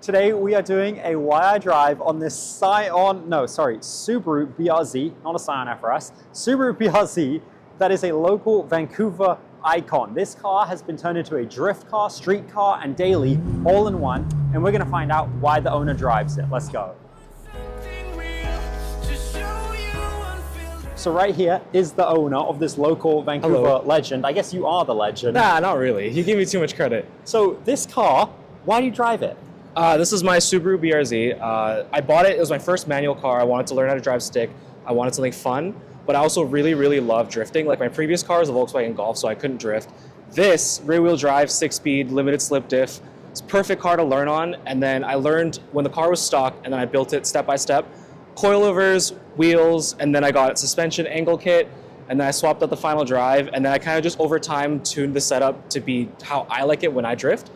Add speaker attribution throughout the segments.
Speaker 1: Today we are doing a wire drive on this Subaru BRZ, not a Scion FRS, Subaru BRZ that is a local Vancouver icon. This car has been turned into a drift car, street car, and daily all in one, and we're gonna find out why the owner drives it. Let's go. So right here is the owner of this local Vancouver legend. I guess you are the legend.
Speaker 2: Nah, not really. You give me too much credit.
Speaker 1: So this car, why do you drive it?
Speaker 2: This is my Subaru BRZ. I bought it. It was my first manual car. I wanted to learn how to drive stick. I wanted something fun, but I also really love drifting. Like my previous car was a Volkswagen Golf, so I couldn't drift. This rear-wheel drive, 6-speed, limited slip diff. It's a perfect car to learn on. And then I learned when the car was stock, and then I built it step by step. Coilovers, wheels, and then I got suspension angle kit, and then I swapped out the final drive, and then I kind of just over time tuned the setup to be how I like it when I drift.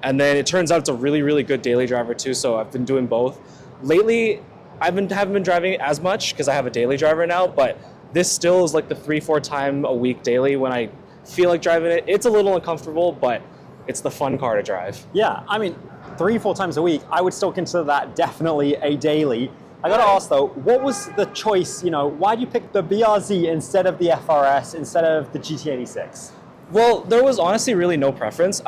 Speaker 2: And then it turns out it's a really good daily driver too, so I've been doing both. Lately, haven't been driving as much because I have a daily driver now, but this still is like the 3-4 time a week daily when I feel like driving it. It's a little uncomfortable, but it's the fun car to drive.
Speaker 1: Yeah, I mean, 3-4 times a week, I would still consider that definitely a daily. I gotta ask though, what was the choice, why did you pick the BRZ instead of the FRS, instead of the GT86?
Speaker 2: Well, there was honestly really no preference.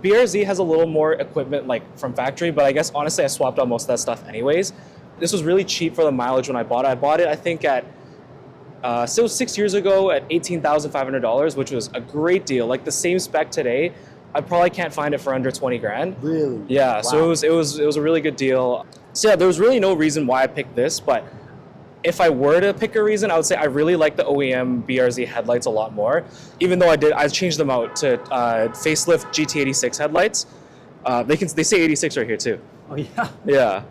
Speaker 2: BRZ has a little more equipment like from factory, but I guess honestly I swapped out most of that stuff anyways. This was really cheap for the mileage when I bought it. I bought it I think at, still 6 years ago at $18,500, which was a great deal. Like the same spec today, I probably can't find it for under 20 grand.
Speaker 1: Really?
Speaker 2: Yeah,
Speaker 1: wow.
Speaker 2: So it was a really good deal. So yeah, there was really no reason why I picked this, but if I were to pick a reason, I would say I really like the OEM BRZ headlights a lot more. Even though I changed them out to facelift GT86 headlights. They say 86 right here too.
Speaker 1: Oh yeah.
Speaker 2: Yeah.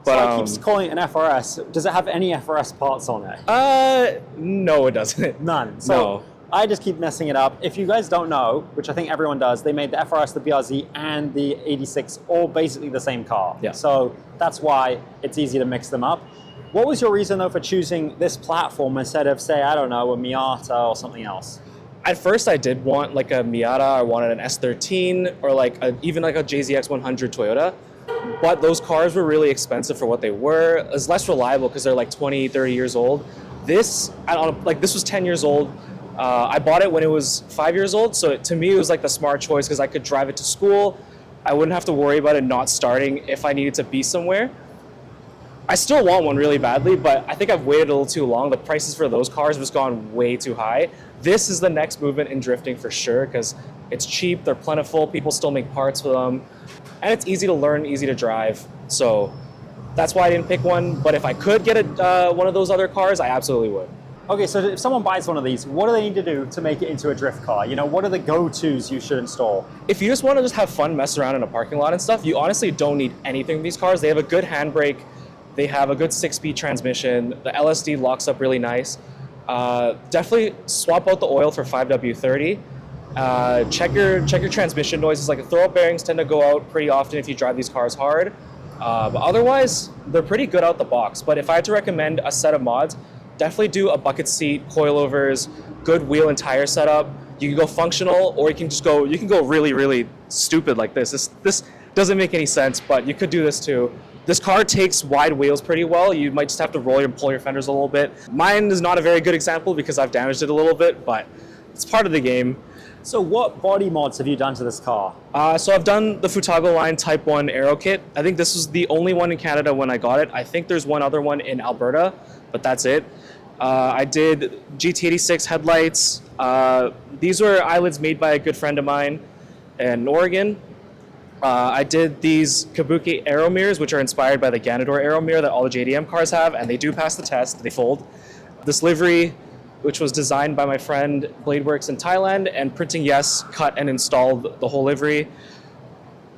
Speaker 1: But so it keeps calling it an FRS. Does it have any FRS parts on it?
Speaker 2: No, it doesn't.
Speaker 1: None. So
Speaker 2: no.
Speaker 1: I just keep messing it up. If you guys don't know, which I think everyone does, they made the FRS, the BRZ, and the 86 all basically the same car.
Speaker 2: Yeah.
Speaker 1: So that's why it's easy to mix them up. What was your reason though for choosing this platform instead of, say, I don't know, a Miata or something else?
Speaker 2: At first I did want like a Miata, I wanted an S13 or even like a JZX 100 Toyota. But those cars were really expensive for what they were. It's less reliable because they're like 20, 30 years old. This was 10 years old. I bought it when it was 5 years old. So to me, it was like the smart choice because I could drive it to school. I wouldn't have to worry about it not starting if I needed to be somewhere. I still want one really badly, but I think I've waited a little too long. The prices for those cars have just gone way too high. This is the next movement in drifting for sure because it's cheap, they're plentiful, people still make parts for them, and it's easy to learn, easy to drive. So that's why I didn't pick one, but if I could get one of those other cars, I absolutely would.
Speaker 1: Okay, so if someone buys one of these, what do they need to do to make it into a drift car? What are the go-tos you should install?
Speaker 2: If you just want to just have fun, mess around in a parking lot and stuff, you honestly don't need anything with these cars. They have a good handbrake. They have a good 6-speed transmission. The LSD locks up really nice. Definitely swap out the oil for 5W30. Check your transmission noises. Like the throw-up bearings tend to go out pretty often if you drive these cars hard. But otherwise, they're pretty good out the box. But if I had to recommend a set of mods, definitely do a bucket seat, coilovers, good wheel and tire setup. You can go functional, or you can go really stupid like this. This doesn't make any sense, but you could do this too. This car takes wide wheels pretty well. You might just have to pull your fenders a little bit. Mine is not a very good example because I've damaged it a little bit, but it's part of the game.
Speaker 1: So what body mods have you done to this car?
Speaker 2: So I've done the Futago line Type 1 Aero Kit. I think this was the only one in Canada when I got it. I think there's one other one in Alberta, but that's it. I did GT86 headlights. These were eyelids made by a good friend of mine in Oregon. I did these Kabuki aero mirrors, which are inspired by the Ganador aero mirror that all the JDM cars have, and they do pass the test, they fold. This livery, which was designed by my friend Bladeworks in Thailand, and Printing Yes cut and installed the whole livery.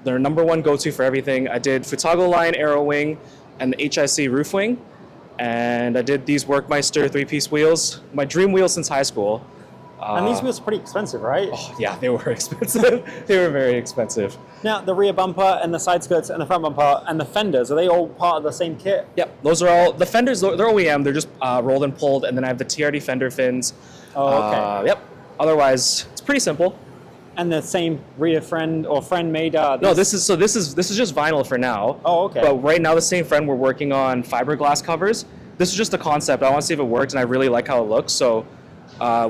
Speaker 2: Their #1 go-to for everything. I did Futago line aero wing and the HIC roof wing, and I did these Workmeister 3-piece wheels. My dream wheels since high school.
Speaker 1: And these wheels are pretty expensive, right?
Speaker 2: Oh, yeah, they were expensive. They were very expensive.
Speaker 1: Now, the rear bumper and the side skirts and the front bumper and the fenders, are they all part of the same kit?
Speaker 2: Yep, those are all, the fenders, they're OEM, they're just rolled and pulled, and then I have the TRD fender fins.
Speaker 1: Oh, okay.
Speaker 2: Yep, otherwise, it's pretty simple.
Speaker 1: And the same reader friend or friend made.
Speaker 2: No, this is just vinyl for now.
Speaker 1: Oh, okay.
Speaker 2: But right now, the same friend, we're working on fiberglass covers. This is just a concept. I want to see if it works, and I really like how it looks. So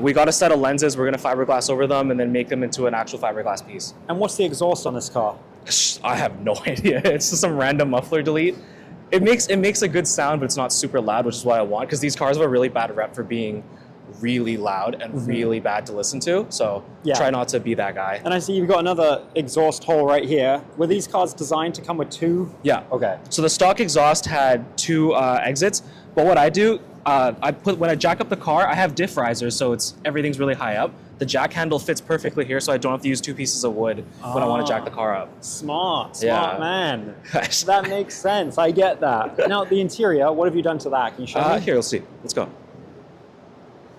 Speaker 2: we got a set of lenses. We're gonna fiberglass over them, and then make them into an actual fiberglass piece.
Speaker 1: And what's the exhaust on this car?
Speaker 2: I have no idea. It's just some random muffler delete. It makes a good sound, but it's not super loud, which is what I want, because these cars have a really bad rep for being really loud and really bad to listen to. So try not to be that guy.
Speaker 1: And I see you've got another exhaust hole right here. Were these cars designed to come with two?
Speaker 2: Yeah.
Speaker 1: Okay.
Speaker 2: So the stock exhaust had two exits, but what I do, when I jack up the car, I have diff risers, so everything's really high up. The jack handle fits perfectly here, so I don't have to use two pieces of wood when I want to jack the car up.
Speaker 1: Smart man. That makes sense. I get that. Now the interior, what have you done to that? Can you show me?
Speaker 2: Here, let's see. Let's go.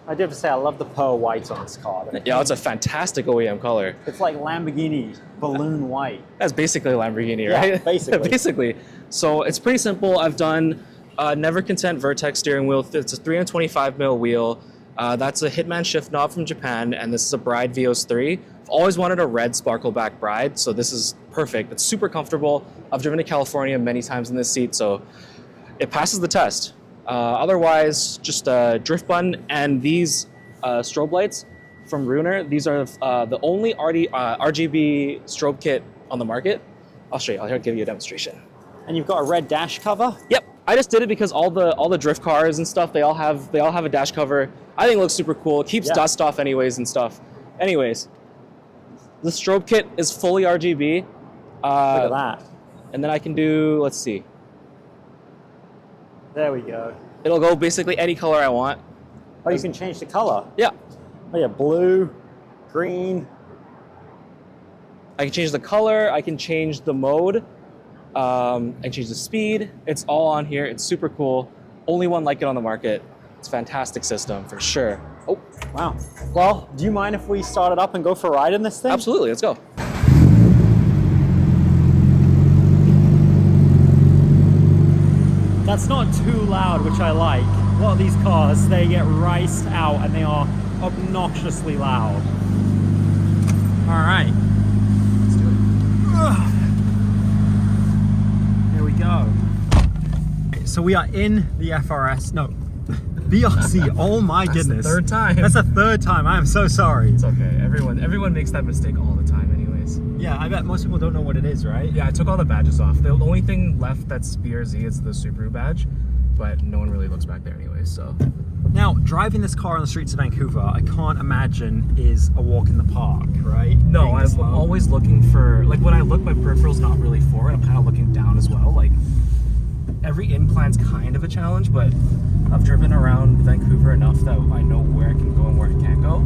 Speaker 1: I do have to say, I love the pearl white on this car.
Speaker 2: Yeah, it's a fantastic OEM color.
Speaker 1: It's like Lamborghini balloon white.
Speaker 2: That's basically a Lamborghini, right?
Speaker 1: Yeah, basically.
Speaker 2: Basically. So it's pretty simple. I've done Never Content Vertex steering wheel. It's a 325 mil wheel. That's a Hitman shift knob from Japan, and this is a Bride VOS 3. I've always wanted a red sparkleback Bride, so this is perfect. It's super comfortable. I've driven to California many times in this seat, so it passes the test. Otherwise, just a drift button and these strobe lights from Runer. These are the only RGB strobe kit on the market. I'll show you. I'll give you a demonstration.
Speaker 1: And you've got a red dash cover?
Speaker 2: Yep. I just did it because all the drift cars and stuff, they all have a dash cover. I think it looks super cool. It keeps dust off anyways and stuff. Anyways, the strobe kit is fully RGB.
Speaker 1: Look at that.
Speaker 2: And then I can do, let's see.
Speaker 1: There we go.
Speaker 2: It'll go basically any color I want.
Speaker 1: Oh, you can change the color?
Speaker 2: Yeah.
Speaker 1: Oh yeah, blue, green.
Speaker 2: I can change the color. I can change the mode. I can change the speed. It's all on here. It's super cool. Only one like it on the market. It's a fantastic system for sure. Oh,
Speaker 1: wow. Well, do you mind if we start it up and go for a ride in this thing?
Speaker 2: Absolutely. Let's go.
Speaker 1: That's not too loud, which I like. A lot of these cars, they get riced out and they are obnoxiously loud. All right. Let's do it. Here we go. So we are in the BRZ. Oh my goodness.
Speaker 2: That's the third time.
Speaker 1: That's the third time. I am so sorry.
Speaker 2: It's okay. Everyone makes that mistake all the time anyways.
Speaker 1: Yeah, I bet most people don't know what it is, right?
Speaker 2: Yeah, I took all the badges off. The only thing left that's BRZ is the Subaru badge, but no one really looks back there anyways, so.
Speaker 1: Now, driving this car on the streets of Vancouver, I can't imagine is a walk in the park, right?
Speaker 2: No, I'm always looking for, like when I look, my peripheral's not really forward, I'm kind of looking down as well. Like every incline's kind of a challenge, but I've driven around Vancouver enough that I know where I can go and where I can't go.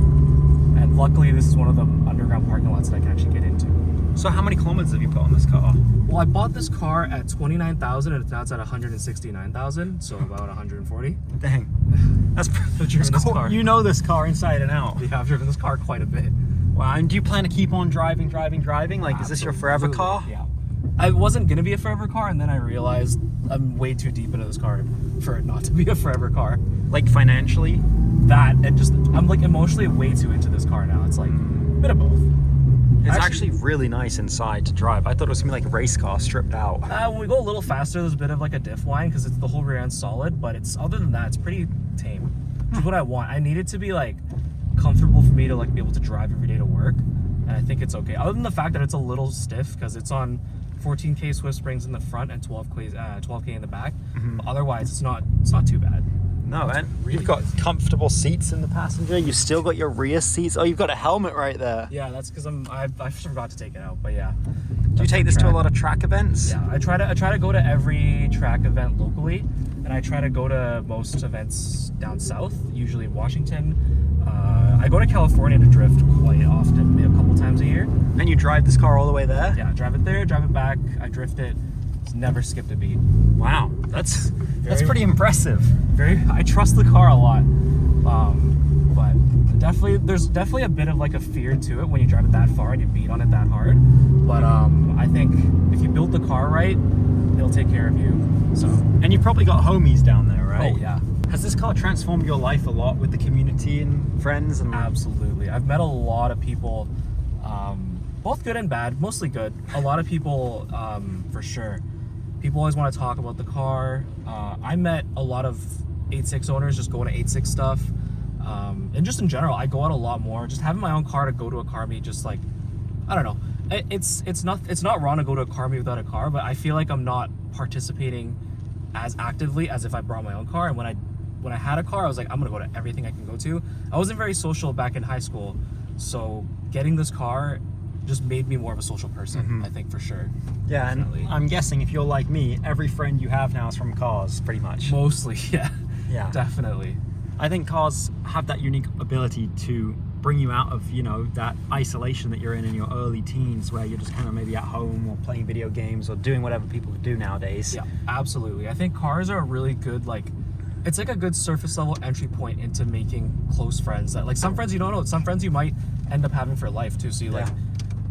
Speaker 2: And luckily this is one of the underground parking lots that I can actually get into.
Speaker 1: So how many kilometers have you put on this car?
Speaker 2: Well, I bought this car at 29,000 and now it's at 169,000, so about 140.
Speaker 1: Dang. That's cool.
Speaker 2: Car.
Speaker 1: You know this car inside and out.
Speaker 2: Yeah, I've driven this car quite a bit.
Speaker 1: Wow, and do you plan to keep on driving? Like,
Speaker 2: Absolutely.
Speaker 1: Is this your forever car?
Speaker 2: Yeah. I wasn't going to be a forever car, and then I realized I'm way too deep into this car for it not to be a forever car.
Speaker 1: Like financially?
Speaker 2: That, and just, I'm like emotionally way too into this car now. It's like a bit of both.
Speaker 1: It's actually really nice inside to drive. I thought it was going to be like a race car stripped out.
Speaker 2: When we go a little faster, there's a bit of like a diff whine because it's the whole rear end solid, but it's other than that, it's pretty tame. Which is what I want. I need it to be like comfortable for me to like be able to drive every day to work, and I think it's okay. Other than the fact that it's a little stiff because it's on 14K Swift springs in the front and 12K in the back. But otherwise, it's not too bad.
Speaker 1: No, and
Speaker 2: really
Speaker 1: you've got comfortable seats in the passenger. You've still got your rear seats. Oh, you've got a helmet right there.
Speaker 2: Yeah, that's because I forgot to take it out. But yeah.
Speaker 1: Do you take this to a lot of track events?
Speaker 2: Yeah, I try to go to every track event locally, and I try to go to most events down south, usually Washington. I go to California to drift quite often, maybe a couple times a year.
Speaker 1: And you drive this car all the way there?
Speaker 2: Yeah, drive it there, drive it back. I drift it. It's never skipped a beat.
Speaker 1: Wow, that's pretty impressive.
Speaker 2: I trust the car a lot, but there's definitely a bit of like a fear to it when you drive it that far and you beat on it that hard. But I think if you build the car right, it'll take care of you. So,
Speaker 1: and you probably got homies down there, right?
Speaker 2: Oh yeah.
Speaker 1: Has this car transformed your life a lot with the community and friends? And
Speaker 2: absolutely. I've met a lot of people Both good and bad, mostly good. A lot of people, for sure, people always want to talk about the car. I met a lot of 8.6 owners just going to 8.6 stuff. And just in general, I go out a lot more. Just having my own car to go to a car meet, just like, I don't know. It's not wrong to go to a car meet without a car, but I feel like I'm not participating as actively as if I brought my own car. And when I had a car, I was like, I'm gonna go to everything I can go to. I wasn't very social back in high school, so getting this car just made me more of a social person, I think, for sure.
Speaker 1: Yeah,
Speaker 2: Definitely.
Speaker 1: and I'm guessing if you're like me, every friend you have now is from cars, pretty much.
Speaker 2: Mostly, yeah.
Speaker 1: Yeah.
Speaker 2: Definitely.
Speaker 1: I think cars have that unique ability to bring you out of, you know, that isolation that you're in your early teens, where you're just kind of maybe at home or playing video games or doing whatever people do nowadays.
Speaker 2: Yeah, absolutely. I think cars are a really good, like, it's like a good surface level entry point into making close friends. That, like, some friends you don't know, some friends you might end up having for life too. So you like,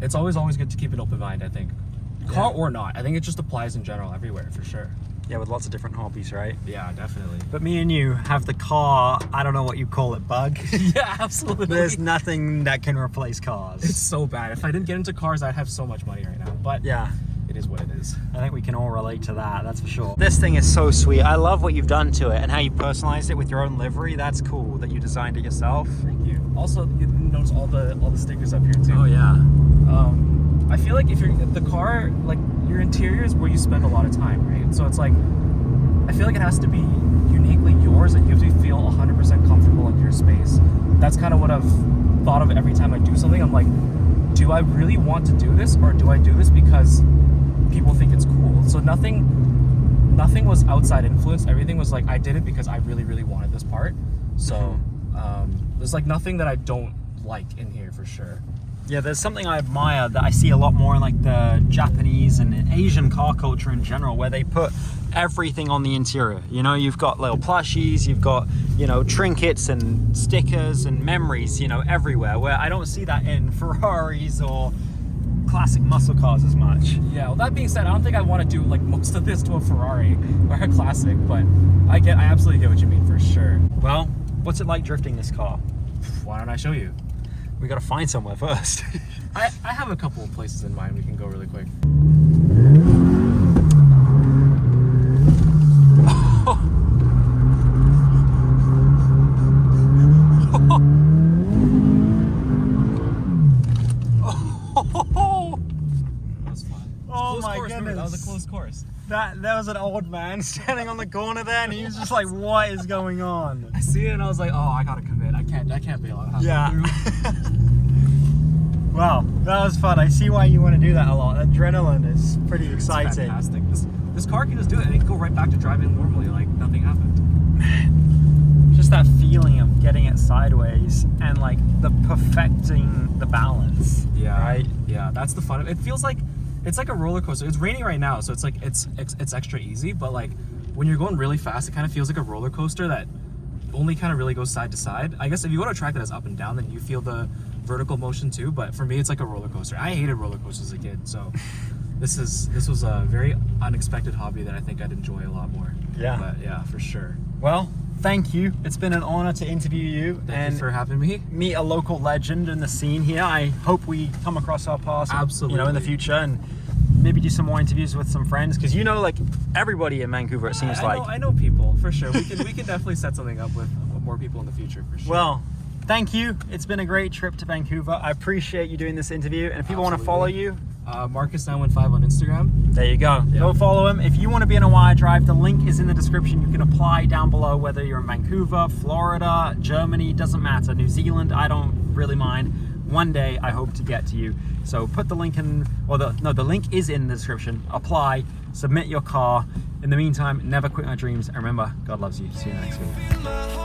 Speaker 2: it's always good to keep an open mind, I think. Car or not, I think it just applies in general everywhere, for sure.
Speaker 1: Yeah, with lots of different hobbies, right?
Speaker 2: Yeah, definitely.
Speaker 1: But me and you have the car, I don't know what you call it, bug.
Speaker 2: Yeah, absolutely.
Speaker 1: There's nothing that can replace cars.
Speaker 2: It's so bad. If I didn't get into cars, I'd have so much money right now. But
Speaker 1: yeah,
Speaker 2: it is what it is.
Speaker 1: I think we can all relate to that, that's for sure. This thing is so sweet. I love what you've done to it and how you personalized it with your own livery. That's cool that you designed it yourself.
Speaker 2: Thank you. Also, you notice all the stickers up here too.
Speaker 1: Oh yeah.
Speaker 2: I feel like if you're the car, like, your interior is where you spend a lot of time, right? So it's like, I feel like it has to be uniquely yours, and you have to feel 100% comfortable in your space. That's kind of what I've thought of every time I do something. I'm like, do I really want to do this, or do I do this because people think it's cool? So nothing was outside influence. Everything was like, I did it because I really, really wanted this part. So there's like nothing that I don't like in here, for sure.
Speaker 1: Yeah, there's something I admire that I see a lot more in like the Japanese and Asian car culture in general, where they put everything on the interior. You know, you've got little plushies, you've got, you know, trinkets and stickers and memories, you know, everywhere, where I don't see that in Ferraris or classic muscle cars as much.
Speaker 2: Yeah, well, that being said, I don't think I want to do like most of this to a Ferrari or a classic, but I absolutely get what you mean, for sure.
Speaker 1: Well, what's it like drifting this car?
Speaker 2: Why don't I show you?
Speaker 1: We gotta find somewhere first.
Speaker 2: I have a couple of places in mind we can go really quick. That was fun.
Speaker 1: Oh my
Speaker 2: course,
Speaker 1: goodness.
Speaker 2: That was a close course.
Speaker 1: There was an old man standing on the corner there, and he was just like, what is going on?
Speaker 2: I see it and I was like, oh, I gotta commit. I can't bail out halfway through.
Speaker 1: Wow, that was fun. I see why you want to do that a lot. Adrenaline is pretty exciting.
Speaker 2: It's fantastic. This car can just do it. It can go right back to driving normally, like nothing happened.
Speaker 1: Just that feeling of getting it sideways and like the perfecting the balance.
Speaker 2: Yeah.
Speaker 1: Right?
Speaker 2: Yeah, that's the fun of it. It feels like it's like a roller coaster. It's raining right now, so it's like it's extra easy, but like when you're going really fast, it kind of feels like a roller coaster that only kind of really goes side to side. I guess if you go to a track that is up and down, then you feel the vertical motion too, but for me it's like a roller coaster. I hated roller coasters as a kid, so this was a very unexpected hobby that I think I'd enjoy a lot more.
Speaker 1: Yeah.
Speaker 2: But yeah, for sure.
Speaker 1: Well, thank you. It's been an honor to interview you.
Speaker 2: Thank you for having me.
Speaker 1: Meet a local legend in the scene here. I hope we come across our paths,
Speaker 2: Absolutely,
Speaker 1: you know, in the future, and maybe do some more interviews with some friends, because you know, like everybody in Vancouver, it seems like.
Speaker 2: I know people, for sure. We can definitely set something up with more people in the future, for sure.
Speaker 1: Well, thank you. It's been a great trip to Vancouver. I appreciate you doing this interview. And if people want to follow you,
Speaker 2: Marcus915 on Instagram.
Speaker 1: there you go.
Speaker 2: Yeah.
Speaker 1: Go follow him. If you want to be in a wire drive, the link is in the description. You can apply down below, whether you're in Vancouver, Florida, Germany, doesn't matter. New Zealand, I don't really mind. One day I hope to get to you. So put the link in, or the link is in the description. Apply, submit your car. In the meantime, never quit my dreams. And remember, God loves you. See you next week.